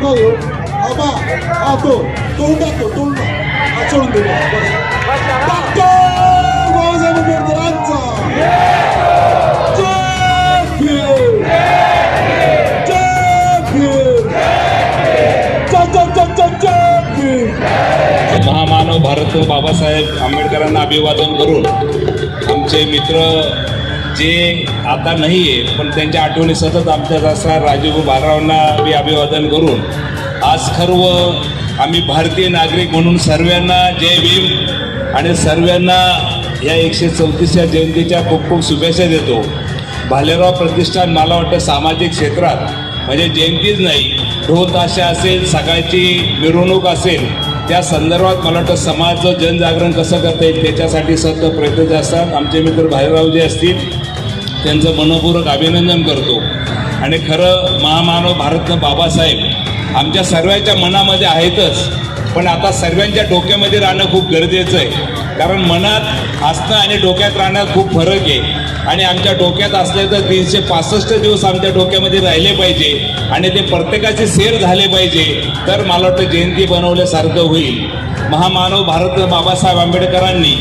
हो आबा हा तोंड हा सोडून दिला डॉक्टर बाबासाहेब आंबेडकरांचा जय भीम जय भीम जय भीम। महामानव भारतरत्न बाबासाहेब आंबेडकरांना अभिवादन करून आमचे मित्र जे आता नाही आहे पण त्यांच्या आठवणी सतत आमच्यात असणार राजूभाऊ बारावांना मी अभिवादन करून आज सर्व आम्ही भारतीय नागरिक म्हणून सर्वांना जय भीम आणि सर्वांना या 134व्या जयंतीच्या खूप खूप शुभेच्छा देतो। भालेराव प्रतिष्ठान मला वाटतं सामाजिक क्षेत्रात म्हणजे जयंतीच नाही ढोल ताशा असेल सकाळची मिरवणूक असेल त्या संदर्भात मला वाटतं समाज जनजागरण कसं करता येईल त्याच्यासाठी सतत प्रयत्न असतात। आमचे मित्र भालेराव जे असतील त्यांचं मनपूर्वक अभिनंदन करतो आणि खरं महामानव भारतरत्न बाबासाहेब आमच्या सर्वांच्या मनामध्ये आहेतच पण आता सर्वांच्या डोक्यामध्ये राहणं खूप गरजेचं आहे कारण मनात असणं आणि डोक्यात राहण्यात खूप फरक आहे आणि आमच्या डोक्यात असले तर 365 दिवस आमच्या डोक्यामध्ये राहिले पाहिजे आणि ते प्रत्येकाचे शेर झाले पाहिजे तर मला वाटतं जयंती बनवल्यासारखं होईल। महामानव भारतरत्न बाबासाहेब आंबेडकरांनी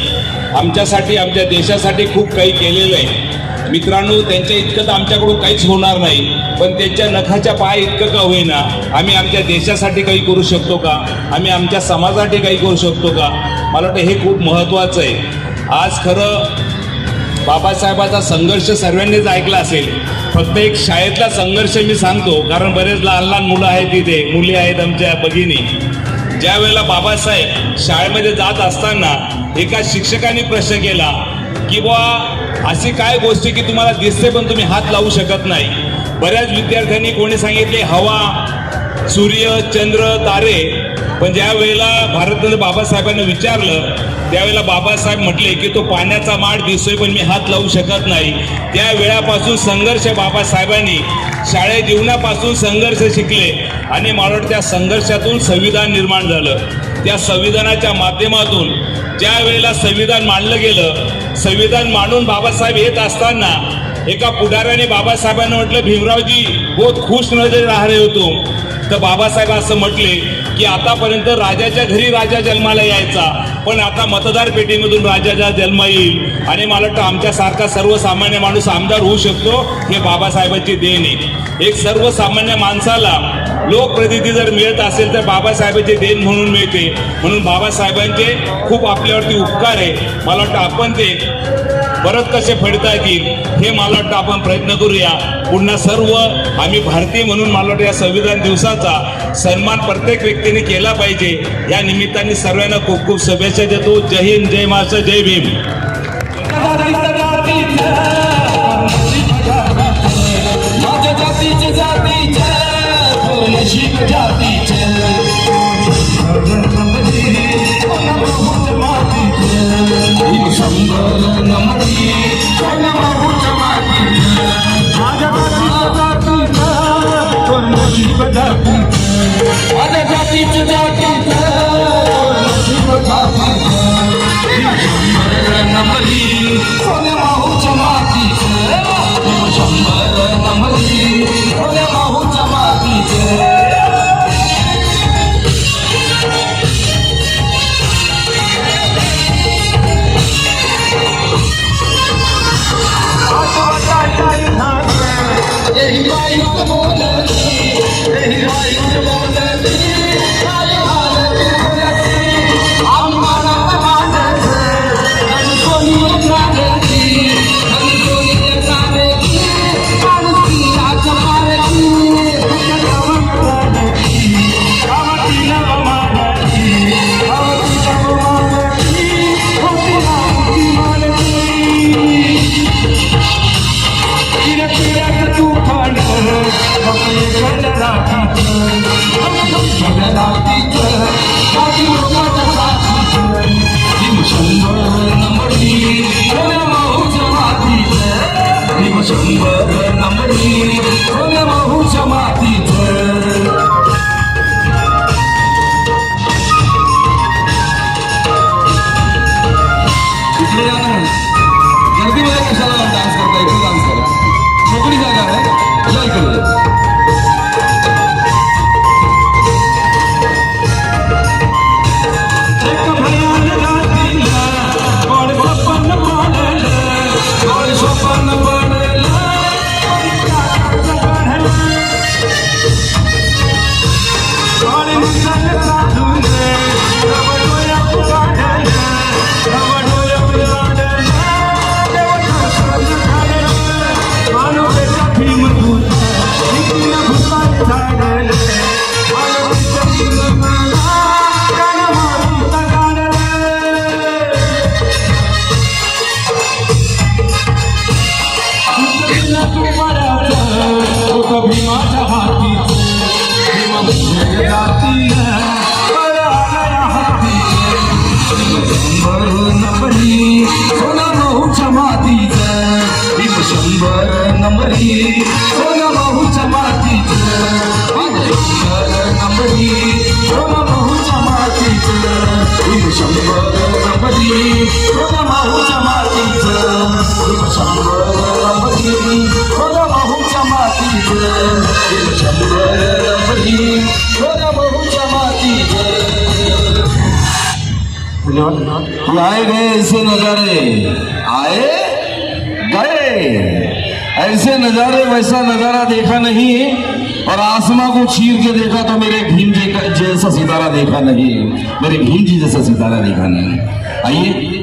आमच्यासाठी आमच्या देशासाठी खूप काही केलेलं आहे मित्रांनो। त्यांच्या इतकं तर आमच्याकडून काहीच होणार नाही पण त्यांच्या नखाच्या पाय इतकं का होईना आम्ही आमच्या देशासाठी काही करू शकतो का आम्ही आमच्या समाजासाठी काही करू शकतो का मला वाटतं हे खूप महत्त्वाचं आहे। आज खरं बाबासाहेबाचा संघर्ष सर्वांनीच ऐकला असेल फक्त एक शाळेतला संघर्ष मी सांगतो कारण बरेच लहान लहान मुलं आहेत तिथे मुली आहेत आमच्या भगिनी ज्या वेळेला बाबासाहेब शाळेमध्ये जात असताना एका शिक्षकाने प्रश्न केला की बुवा अशी काय गोष्टी की तुम्हाला दिसते पण तुम्ही हात लावू शकत नाही। बऱ्याच विद्यार्थ्यांनी कोणी सांगितले हवा सूर्य चंद्र तारे पण ज्या वेळेला भारतरत्न बाबासाहेबांना विचारलं त्यावेळेला बाबासाहेब म्हटले की तो पाण्याचा माठ दिसतोय पण मी हात लावू शकत नाही। त्या वेळापासून संघर्ष बाबासाहेबांनी शाळेत जीवनापासून संघर्ष शिकले आणि मला वाटतं त्या संघर्षातून संविधान निर्माण झालं। त्या संविधानाच्या माध्यमातून ज्या वेळेला संविधान मांडलं गेलं संविधान मांडून बाबासाहेब येत असताना एका पुढाऱ्याने बाबासाहेबांना म्हटलं भीमरावजी बहुत खुश नजर राह रहे हो तुम तर बाबासाहेब असं म्हटले की आतापर्यंत राजाच्या घरी राजा जन्माला यायचा पण आता मतदार पेटीमधून राजाचा जन्म येईल आणि मला वाटतं आमच्यासारखा सर्वसामान्य माणूस आमदार होऊ शकतो हे बाबासाहेबांची देण आहे। एक सर्वसामान्य माणसाला लोकप्रतिनिधी जर मिळत असेल तर बाबासाहेबांचे देण म्हणून मिळते म्हणून बाबासाहेबांचे खूप आपल्यावरती उपकार आहे। मला वाटतं आपण ते परत कसे फेडता येतील हे मला वाटतं आपण प्रयत्न करूया। पुन्हा सर्व आम्ही भारतीय म्हणून मला वाटतं या संविधान दिवसाचा सन्मान प्रत्येक व्यक्तीने केला पाहिजे या निमित्ताने सर्वांना खूप खूप शुभेच्छा देतो। जय हिंद जय महाराष्ट्र जय भीम। भीमाच्या हाती भीमा म्हणजे जाती बळा गया हाती शंभर नंबरी सोना भाऊच्या मातीचं भीम 100 नंबरी सोना भाऊच्या मातीचं 100 नंबरी सोना भाऊच्या मातीचं भीम 100 नंबरी सोना भाऊच्या मातीचं भीम 100 नंबरी सोना भाऊच्या मातीचं भीम 100 नंबरी सोना भाऊच्या मातीचं. आए गए ऐसे नजारे आए गए ऐसे नजारे वैसा नजारा देखा नहीं और आसमां को चीर के देखा तो मेरे भीम जी का जैसा सितारा देखा नहीं मेरे भीम जी जैसा सितारा देखा नहीं. आइए